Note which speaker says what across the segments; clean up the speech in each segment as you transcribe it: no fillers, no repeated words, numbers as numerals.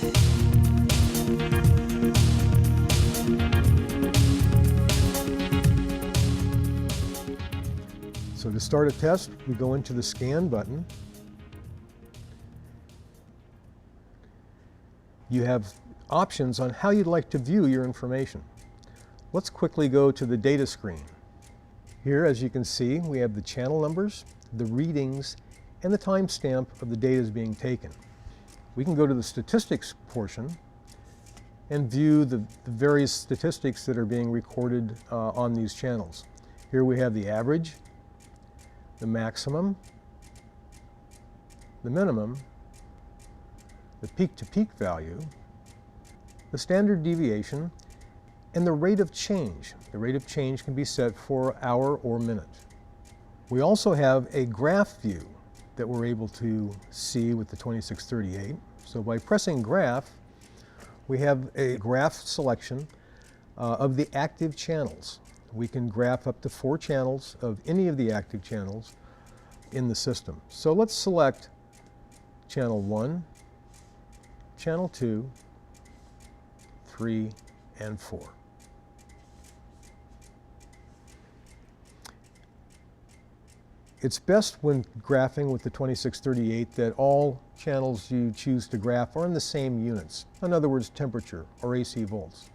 Speaker 1: So to start a test, we go into the Scan button. You have options on how you'd like to view your information. Let's quickly go to the data screen. Here, as you can see, we have the channel numbers, the readings, and the timestamp of the data is being taken. We can go to the statistics portion and view the various statistics that are being recorded on these channels. Here we have the average, the maximum, the minimum, the peak-to-peak value, the standard deviation, and the rate of change. The rate of change can be set for hour or minute. We also have a graph view that we're able to see with the 2638. So by pressing graph, we have a graph selection of the active channels. We can graph up to 4 channels of any of the active channels in the system. So let's select channel 1, channel 2, 3, and 4. It's best when graphing with the 2638 that all channels you choose to graph are in the same units. In other words, temperature or AC volts.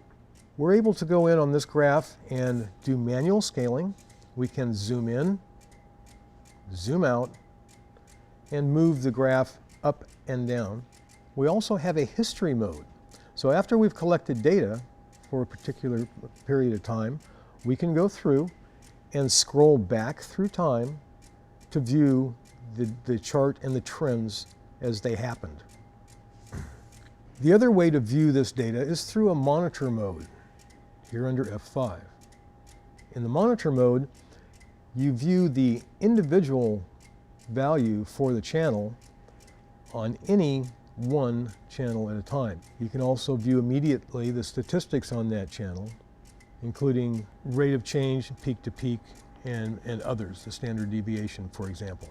Speaker 1: We're able to go in on this graph and do manual scaling. We can zoom in, zoom out, and move the graph up and down. We also have a history mode. So after we've collected data for a particular period of time, we can go through and scroll back through time to view the chart and the trends as they happened. The other way to view this data is through a monitor mode, here under F5. In the monitor mode, you view the individual value for the channel on any one channel at a time. You can also view immediately the statistics on that channel, including rate of change, peak to peak, and others, the standard deviation, for example.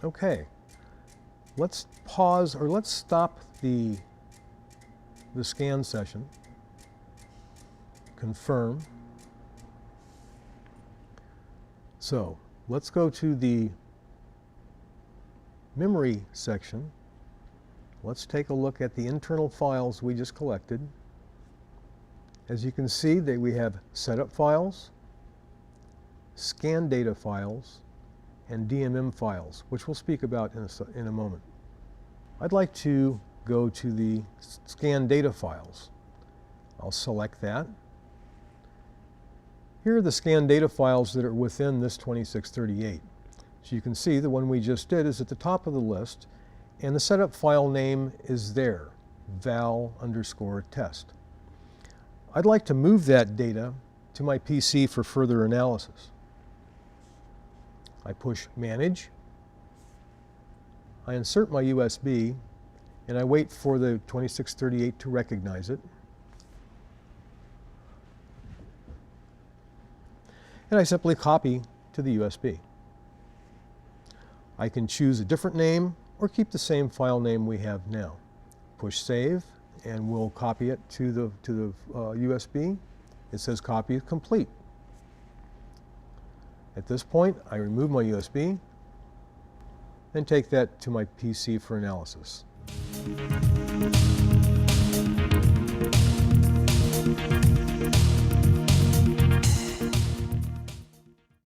Speaker 1: Okay, let's pause or let's stop the scan session. Confirm. So let's go to the memory section. Let's take a look at the internal files we just collected. As you can see, we have setup files, scan data files, and DMM files, which we'll speak about in a moment. I'd like to go to the scan data files. I'll select that. Here are the scan data files that are within this 2638. So you can see the one we just did is at the top of the list, and the setup file name is there, val_test. I'd like to move that data to my PC for further analysis. I push Manage, I insert my USB, and I wait for the 2638 to recognize it. And I simply copy to the USB. I can choose a different name or keep the same file name we have now. Push Save, and we'll copy it to the USB. It says copy is complete. At this point, I remove my USB and take that to my PC for analysis.